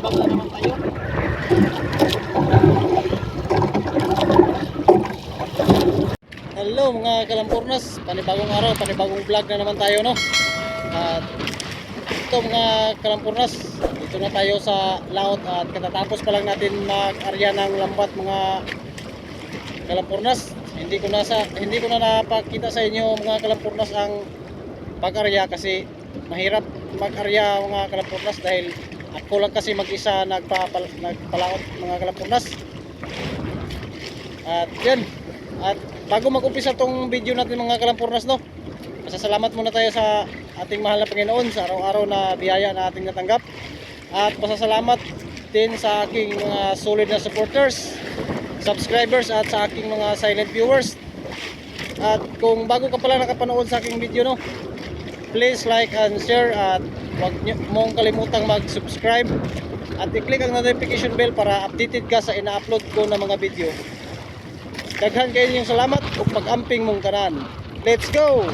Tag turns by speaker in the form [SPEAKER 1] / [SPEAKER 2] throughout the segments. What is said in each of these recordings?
[SPEAKER 1] Magbablog na naman tayo. Hello mga Kalampurnas, panibagong araw, panibagong vlog na naman tayo, no? At ito mga Kalampurnas, dito na tayo sa laot at katatapos pa lang natin mag-arya ng lambat mga Kalampurnas. Hindi ko na napakita sa inyo mga Kalampurnas ang pag-arya kasi mahirap mag-arya mga Kalampurnas dahil ako lang kasi mag-isa nagpalaot mga Kalampurnas. At yan, at bago mag-umpisa tong video natin mga Kalampurnas, no, pasasalamat muna tayo sa ating mahal na Panginoon sa araw-araw na biyaya na ating natanggap. At pasasalamat din sa aking mga solid na supporters, subscribers at sa aking mga silent viewers. At kung bago ka pala nakapanood sa aking video, no, please like and share at huwag mong kalimutang mag-subscribe at i-click ang notification bell para updated ka sa ina-upload ko na mga video. Daghan kayo yung salamat ug pag-amping mong tanan. Let's go!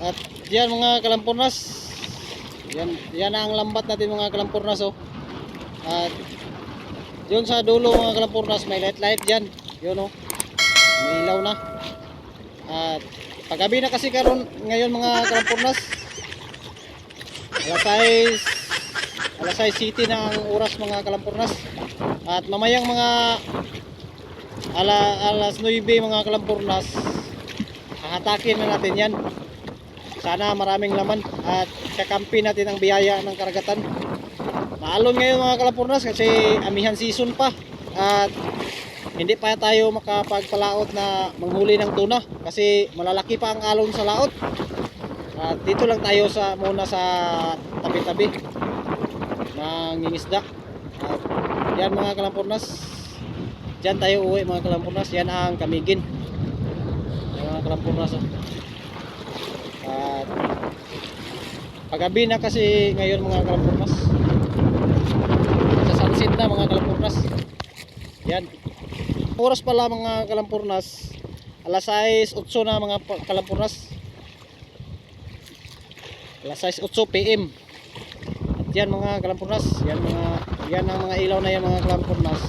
[SPEAKER 1] At yan mga Kalampurnas, yan ang lambat natin mga Kalampurnas, oh. At yun sa dulo mga Kalampurnas may light dyan, yun, oh, may ilaw na. At paggabi na kasi ngayon mga Kalampurnas, alas 6 city na ang oras mga Kalampurnas. At mamayang mga alas 9 mga Kalampurnas, hahatakin na natin yan. Sana maraming laman at kakampi natin ang biyaya ng karagatan. Maalon ngayon mga Kalampurnas kasi amihan season pa at hindi pa tayo makapagpalaot na manghuli ng tuna kasi malalaki pa ang alon sa laot. At dito lang tayo muna sa tabi-tabi mangingisda. At yan mga Kalampurnas, dyan tayo uwi mga Kalampurnas. Yan ang Kamigin, yan mga Kalampurnas, oh. At paggabi na kasi ngayon mga Kalampurnas, sa sunset na mga Kalampurnas. Yan, oras pala mga Kalampurnas, alas 6:08 na mga Kalampurnas, alas 6:08 PM. At yan mga Kalampurnas, yan ang mga ilaw na yan mga Kalampurnas.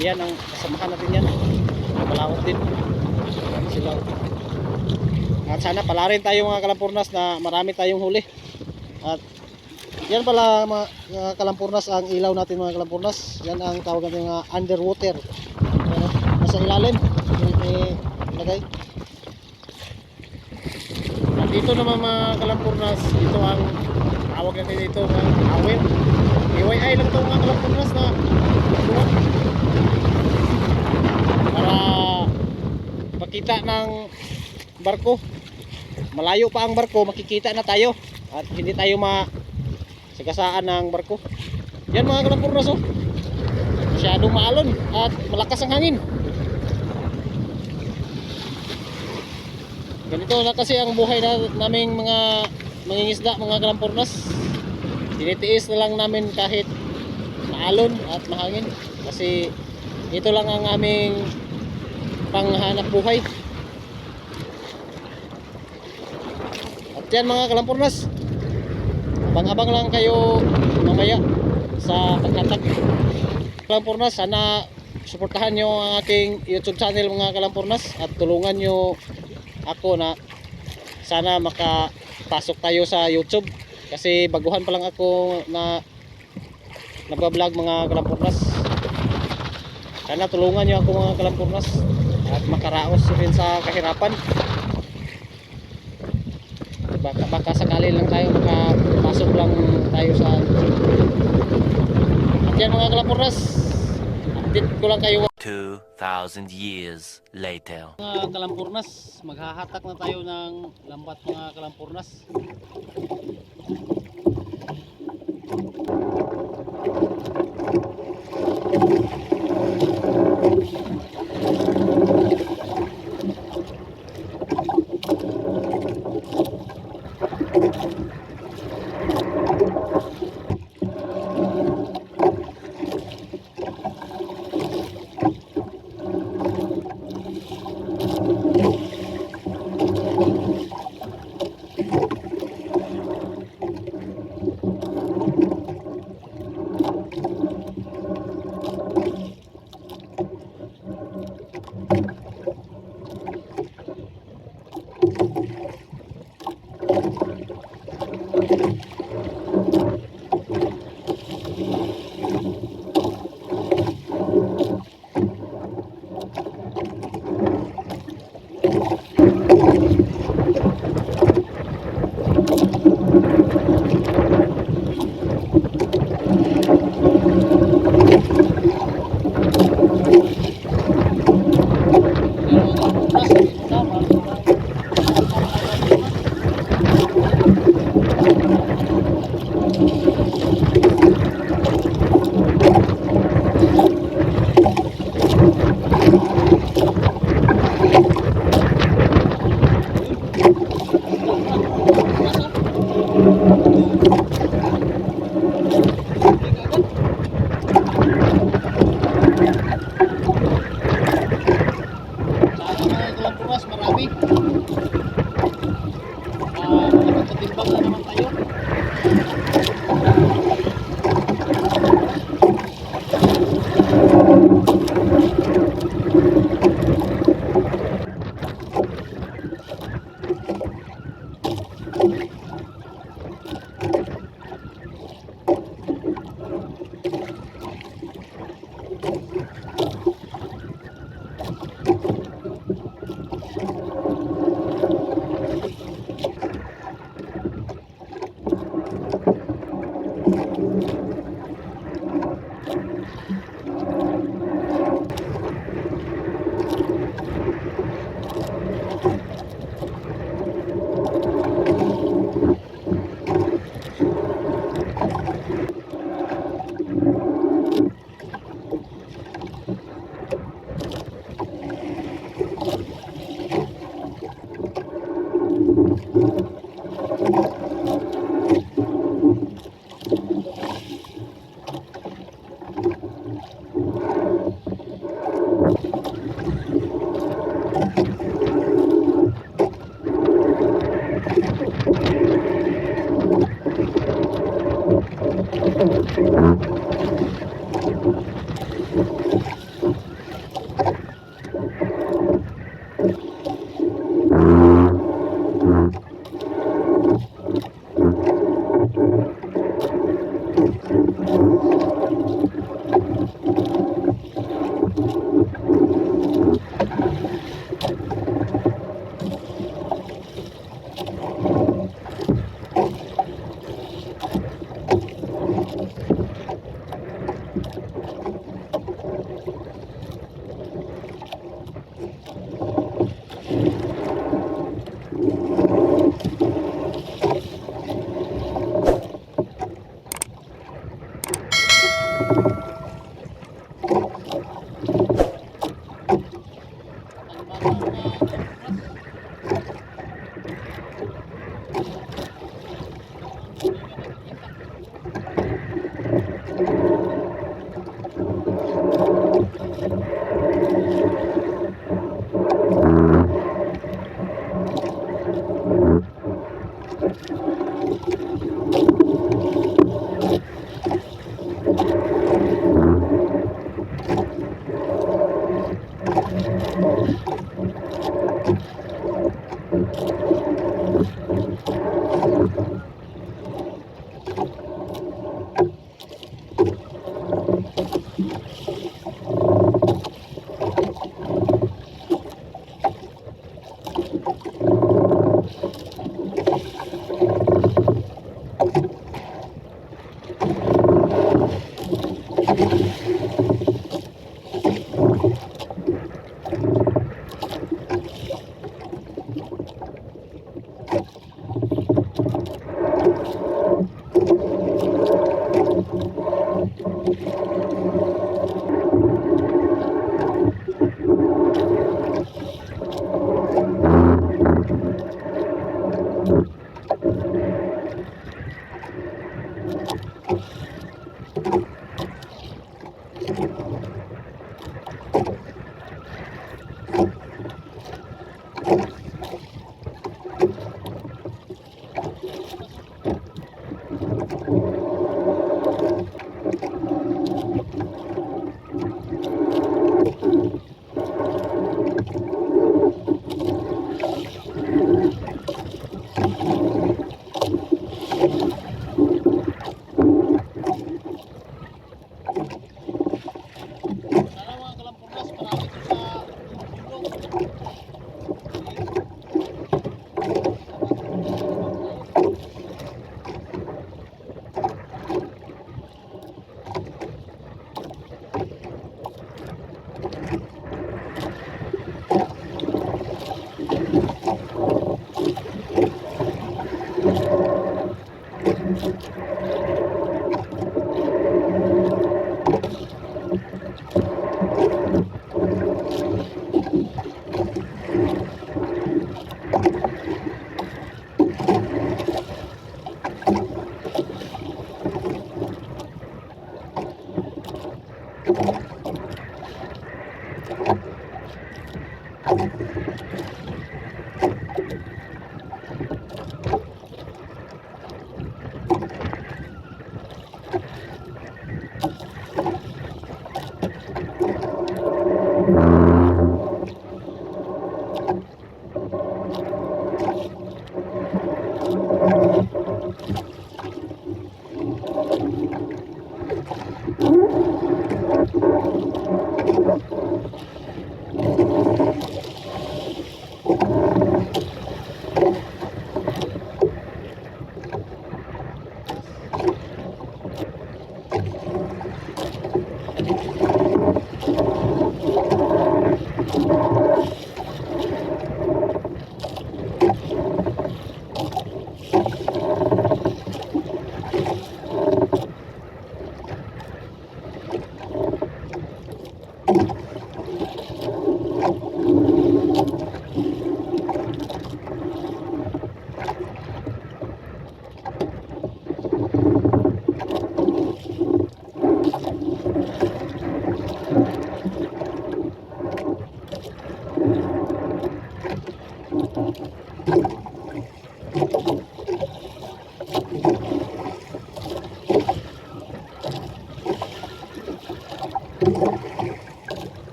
[SPEAKER 1] Ayan ang kasamahan natin yan, malawak din sila. At sana pala rin tayo mga Kalampurnas na marami tayong huli. At yan pala mga Kalampurnas ang ilaw natin mga Kalampurnas. Yan ang tawag natin mga underwater. Nasa ilalim ilagay. At dito naman mga Kalampurnas, ito ang tawag natin dito mga awit. IYI lang ito mga Kalampurnas na para makita ng barko. Malayo pa ang barko, makikita na tayo at hindi tayo masagasaan ng barko. Yan mga Kalampurnas, oh, masyadong maalon at malakas ang hangin. Ganito na kasi ang buhay naming mga mangingisda mga Kalampurnas. Tinitiis na lang namin kahit maalon at mahangin kasi ito lang ang aming panghanap buhay. Yan mga Kalampurnas, abang-abang lang kayo mamaya sa paghatag. Kalampurnas, sana suportahan nyo ang aking YouTube channel mga Kalampurnas at tulungan nyo ako na sana makapasok tayo sa YouTube kasi baguhan pa lang ako na nagbablog mga Kalampurnas. Sana tulungan nyo ako mga Kalampurnas at makaraos rin sa kahirapan. Baka sakali lang tayo makapasok lang tayo sa YouTube. At yan mga Kalampurnas, update ko lang kayo.
[SPEAKER 2] 2,000 years later.
[SPEAKER 1] Mga Kalampurnas, maghahatak na tayo ng lambat mga Kalampurnas. Marami. Nakatimbang na naman tayo.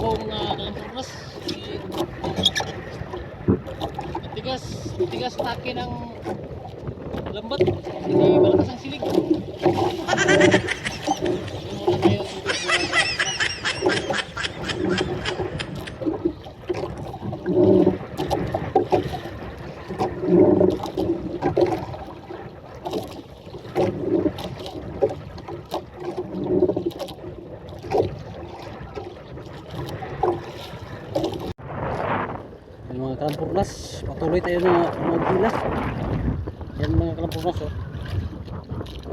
[SPEAKER 1] Oo mga kalampornas, matigas, matigas sa akin ang lambat, hindi malakas ang silig. Muna tayo mga kalampornas, patuloy tayo na magdila. Yan mga kalampornas, oh.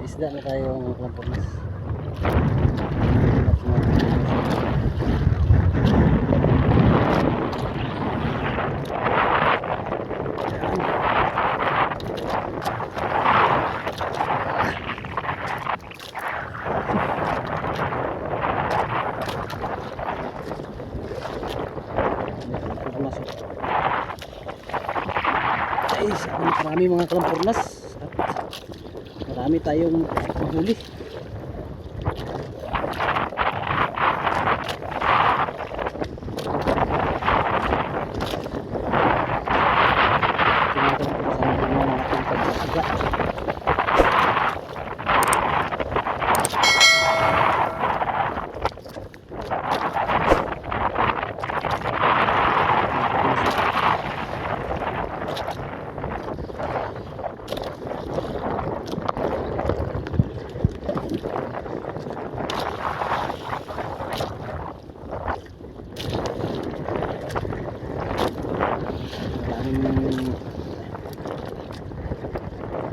[SPEAKER 1] Isda na tayo mga kalampornas. Guys, marami mga kalampornas at marami tayong mahuli.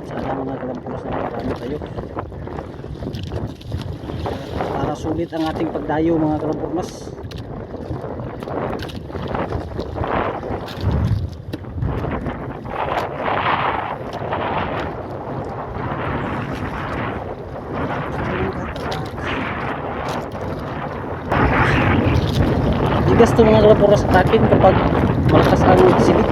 [SPEAKER 1] Sana mga kalampornas na marami tayo para sulit ang ating pagdayo mga kalampornas. Tigas to mga kalampornas sa akin kapag malakas ang silig.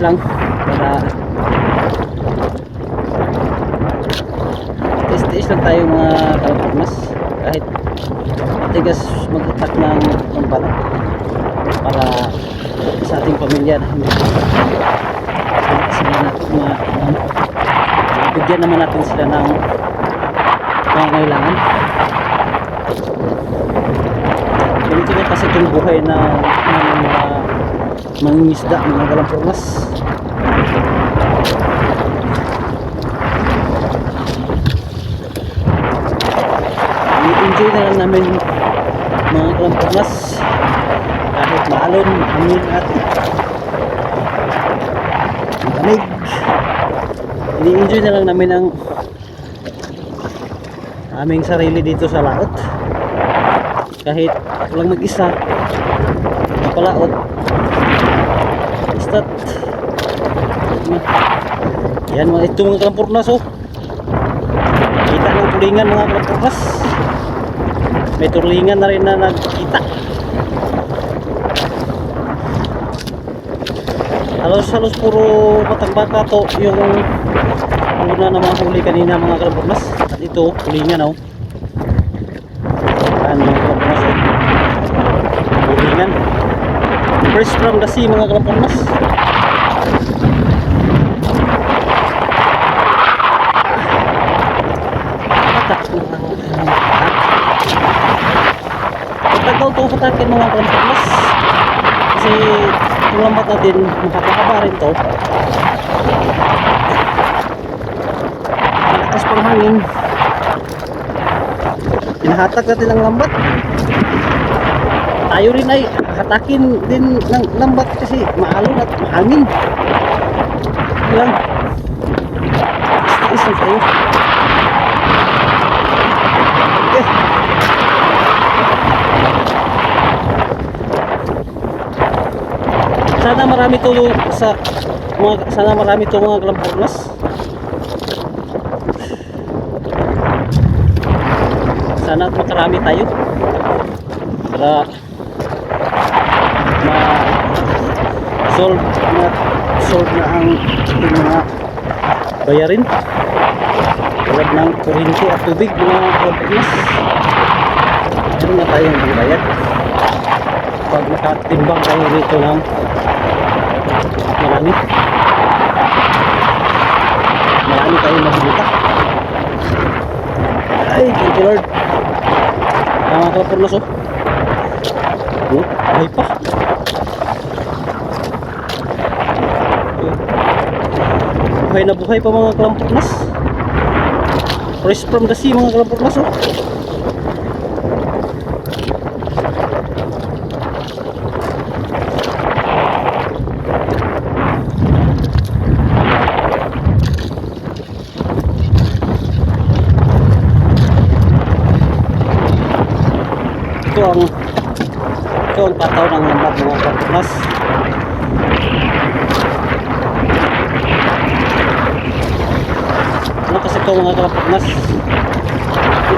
[SPEAKER 3] lang para tiis lang tayo mga kalapurnas kahit matigas mag-attack ng lambat para sa ating pamilya na hindi sila natin bigyan naman natin sila ng pangangailangan. Ganito na kasi itong buhay na mga mangingisda, mga kalapurnas. I-enjoy na lang namin mga kalapurnas kahit maalon, hangin at malamig. I-enjoy na lang namin ang aming sarili dito sa laot kahit walang mag-isa napalaot basta't yan mga ito mga kalapurnas oh. Kita ng tulingan mga kalapurnas, may tulingan na rin na nagkita. Halos puro batang baka to yung una na mga huli kanina mga kalapurnas. At ito tulingan oh. Yan mga kalapurnas oh. Tulingan fresh from the sea mga kalapurnas. Pagtagal to hatakin mga kalapurnas kasi yung lambat natin makakahaba rin to. Malakas pang hangin, hinahatak natin ang lambat. Tayo rin ay hatakin din ng lambat kasi maalon at mahangin. Lang is tayo. Okay. Sana marami to sa sana marami to mga kalapurnas. Sana at makarami tayo para solve na ang ating mga bayarin tulad ng kuryente at tubig mga kalapurnas. Meron na tayong bayad pag nakatimbang tayo dito ng marami tayong mabibita. Ay, thank you Lord. Mga kalapurnas oh. Ay pa. Buhay na buhay pa mga kalapurnas. Fresh from the sea mga kalapurnas oh. Ito ang pataw ng lambat mga kalapurnas. Ano kasi ito mga kalapurnas,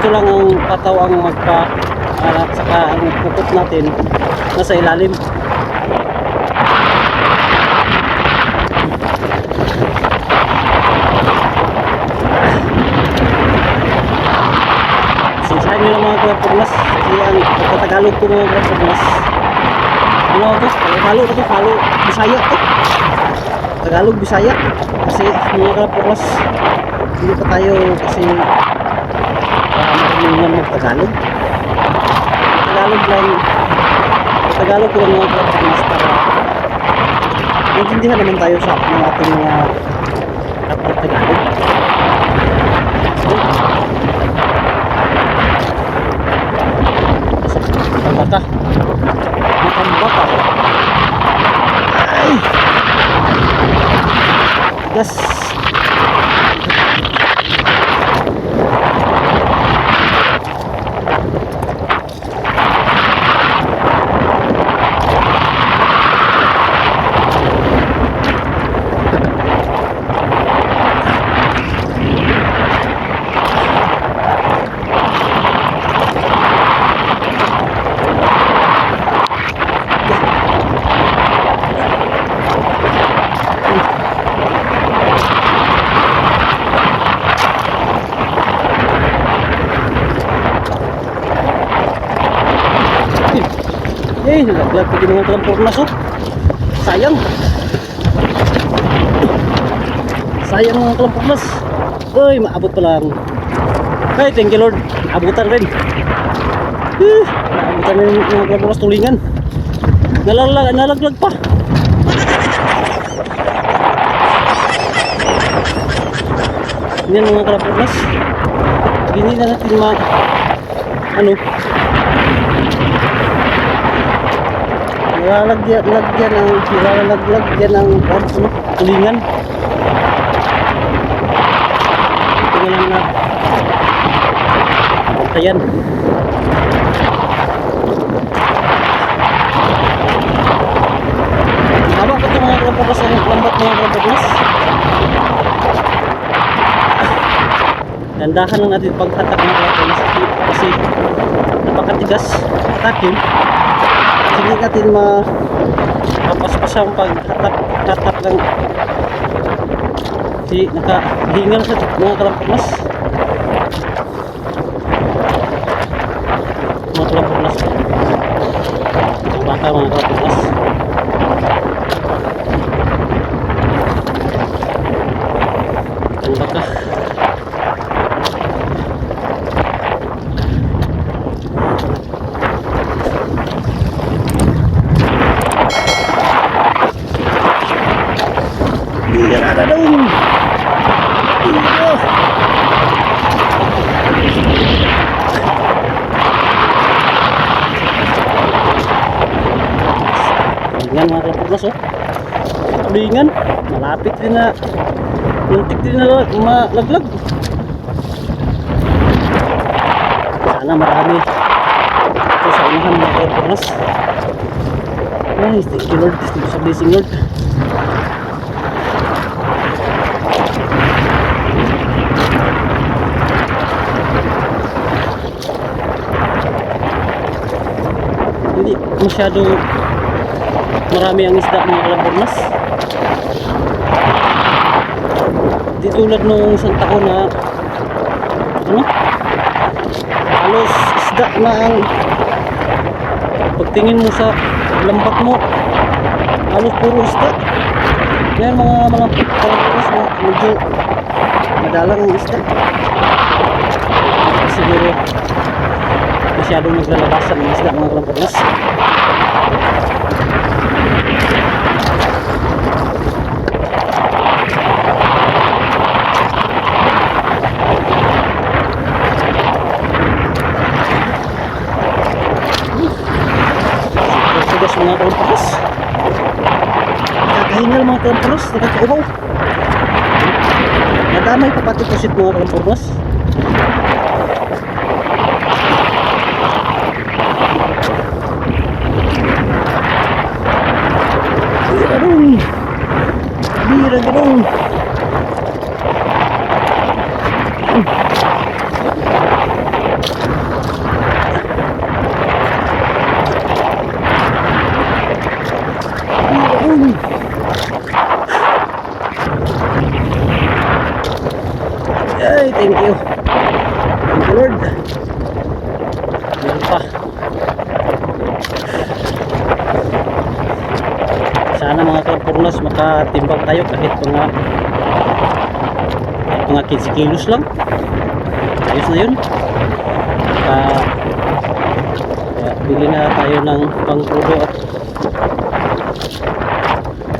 [SPEAKER 3] ito lang ang pataw ang at saka ang pupot natin nasa ilalim. Sinsahan nyo lang mga kalapurnas kasi ang pagkatagalog ko mga kalapurnas ano ito? Halo Bisaya ito. Tagalog Bisaya kasi mga kalapurnas hindi pa tayo kasi marunungan mag-Tagalog. Tagalog ko lang mga kalapurnas para maintindihan naman tayo sa ating mga Tagalog. Matambaka. Ay! Yes! nalaglag pa din mga kalampornas oh. Sayang. Sayang mga kalampornas. Uy, maabot pa lang. Ay, thank you Lord. Abutan rin. Naabutan rin yung mga kalampornas tulingan. Nalaglag pa. Yan mga kalampornas. Hindi na natin nilalagyan ng tulingan. Tingnan lang na bantayan. Haba pa ito mga kalampornas, ang lambat mga kalampornas. Dandahan lang natin paghatak ng kalampornas kasi napakatigas hatakin. Hindi natin mapaspasang paghatak lang kasi nakahingal sa mga kalampornas. Mga kalampornas ang baka mga kalampornas. Ang baka hindi na daw. Yan mga kalampornas oh. Tulingan, malapit din na, muntik din na malaglag. Sana marami ito sa unahan mga kalampornas. Ay, thank you Lord, thank you sa blessing Lord. Hindi masyado marami ang isda mga kalampornas. Di tulad nung isang taon na halos isda na ang pagtingin mo sa lambat mo, halos puro isda. Yan mga kalampornas medyo madalang ang isda. Siguro masyadong naglalabasan ng isda mga kalampornas. Tugas mga kalampornas. Nakakahingal mga kalampornas, nakakaubaw. Nadamay pa pati pusit mga kalampornas. Bira ganun. Ay, thank you. Thank you Lord. Meron pa. Sana mga kalampornas makatimbang tayo kahit mga 15 kilos lang. Ayos na yun. Bili na tayo ng pangkrudo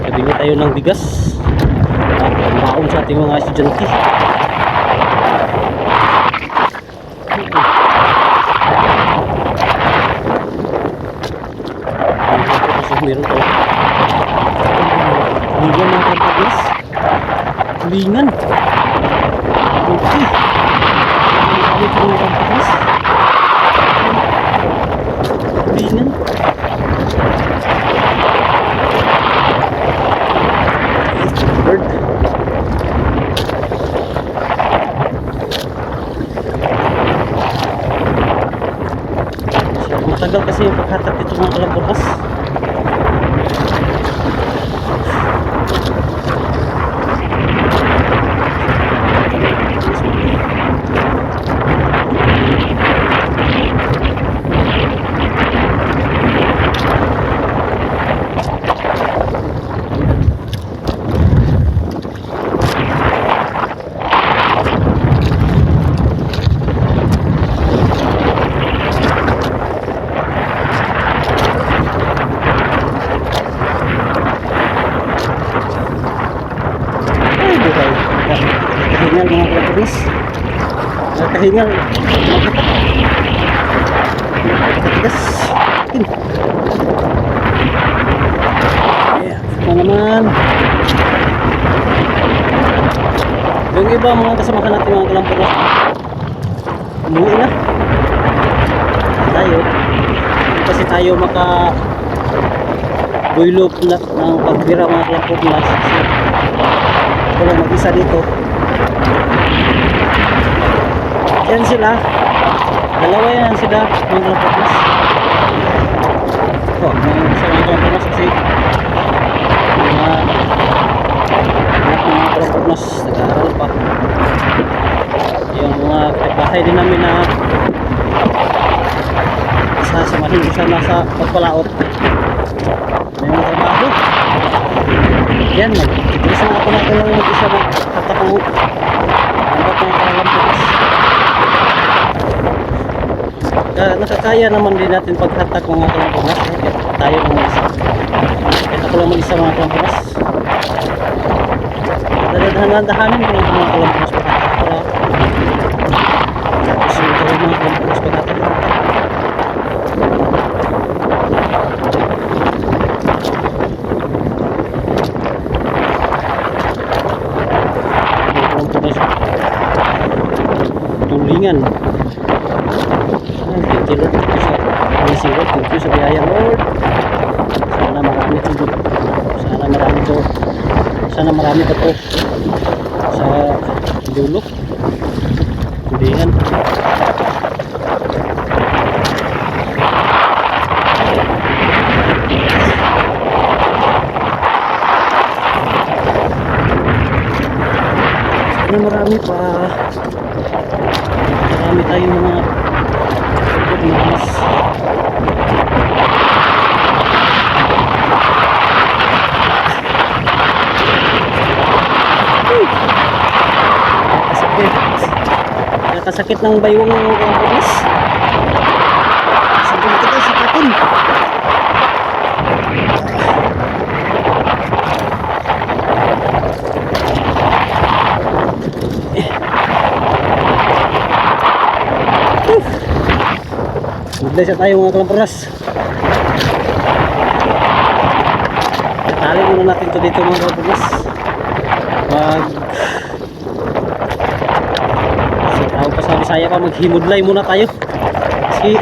[SPEAKER 3] at bili tayo ng bigas at maon sa ating mga estudyante. Meron to tulingan mga kalampornas. Tulingan okay. Mga kalampornas. Tulingan bird. Matagal kasi yung paghatak dito mga kalampornas. hingal. Yes. Yeah, ito naman. Yung iba mga kasamahan natin mga kalampunas, umuwi na. Tayo, kasi tayo maka buylog na ng pagbira mga kalampunas. Kasi ako lang mag-isa dito. Yan sila. Dalawa yan sila mga kalampunas. May isa mga kalampunas kasi mga kalampunas nag-aaral pa. Yung mga kapitbahay din namin na isa sa mahin, isa nasa pagpalaot, may mga trabaho. Yan, isa ako na lang mag-isa na katakong hanggat mga kalampunas. Nakakaya naman din natin paghatak mga kalampunas. Tayo lang mag-isa. Kahit ako lang mag-isa mga kalampunas. Dahan-dahanin ko lang mga kalampunas paghatak para sulit ako mga kalampunas paghatak. Mga kalampunas tulingan. Thank you Lord sa Lord, thank you sa biyaya Lord. Sana marami ito. Sana marami pa po sa dulo. Tulingan. Sana marami pa. Marami tayong mga mas nakasakit ng baywang ng kalampunas. Sabi na kita sakatin. Magdala siya tayo mga kalampunas. Tali muna natin ito dito mga kalampunas. Tawag pa sa Bisaya pa, maghimudlay muna tayo kasi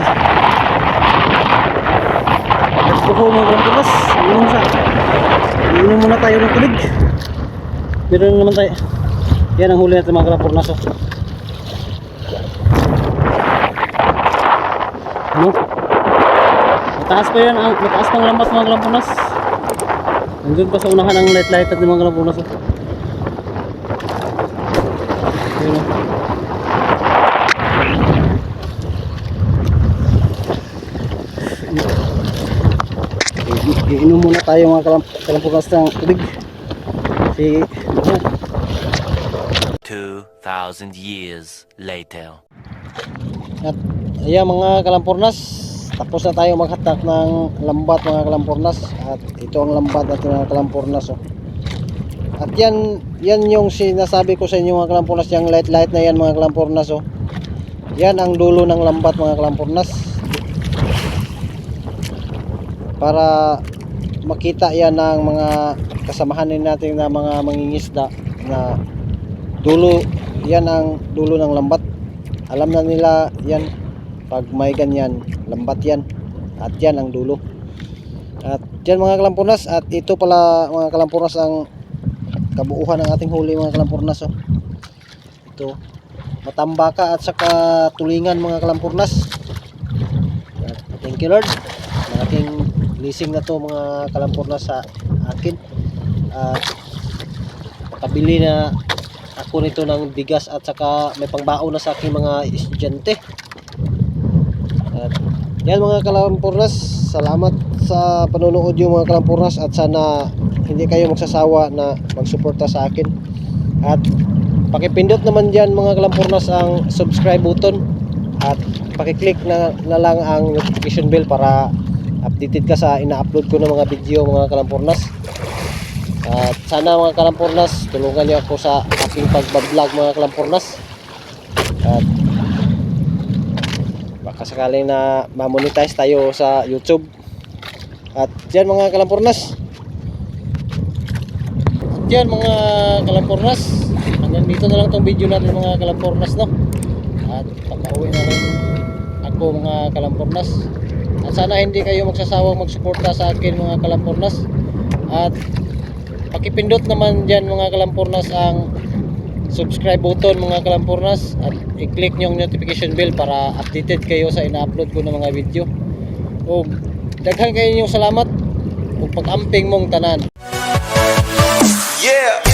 [SPEAKER 3] nagpuho mga kalampunas. Inom muna tayo ng tubig. Meron naman tayo. Yan ang huli natin mga kalampunas. Ano? Mataas pa yan, mataas pang lambat mga kalampunas. Nandun pa sa unahan ang light at mga kalampunas. Yun o. Iinom muna tayo mga kalampunas ng tubig. Kasi
[SPEAKER 2] 2,000 years later.
[SPEAKER 1] At ayan mga kalampornas, tapos na tayo maghatak ng lambat mga kalampornas. At ito ang lambat natin mga kalampornas. At yan yung sinasabi ko sa inyo mga kalampornas, yung light na yan mga kalampornas. Yan ang dulo ng lambat mga kalampornas. Para makita yan ng mga kasamahan din natin na mga mangingisda na dulo, yan ang dulo ng lambat. Alam na nila yan pag may ganyan, lambat yan. At yan ang dulo. At yan mga kalampunas, at ito pala mga kalampunas ang kabuuhan ng ating huli mga kalampunas. Ito, matambaka at saka tulingan mga kalampunas. At thank you Lord. Malaking blessing na to mga kalampunas sa akin. At nakabili na ako nito ng bigas at saka may pangbaon na sa aking mga estudyante. At yan mga kalampunas, salamat sa panonood yung mga kalampunas, at sana hindi kayo magsasawa na magsuporta sa akin. At pakipindot naman dyan mga kalampunas ang subscribe button, at pakiclick na lang ang notification bell para updated ka sa ina-upload ko ng mga video mga kalampunas. At sana mga kalampunas, tulungan niyo ako sa aking pagbablog mga kalampunas. At Sakasakaling na ma-monetize tayo sa YouTube. At yan mga kalampurnas. Yan mga kalampurnas. Hanggang dito na lang tong video natin mga kalampurnas, no. At papauwi na rin ako mga kalampurnas. At sana hindi kayo magsasawang magsuporta sa akin mga kalampurnas. At pakipindot naman dyan mga kalampurnas ang subscribe button mga kalampurnas. At i-click nyo ang notification bell para updated kayo sa ina-upload ko ng mga video. O daghan kayo yung salamat ug pag-amping mong tanan.
[SPEAKER 2] Yeah.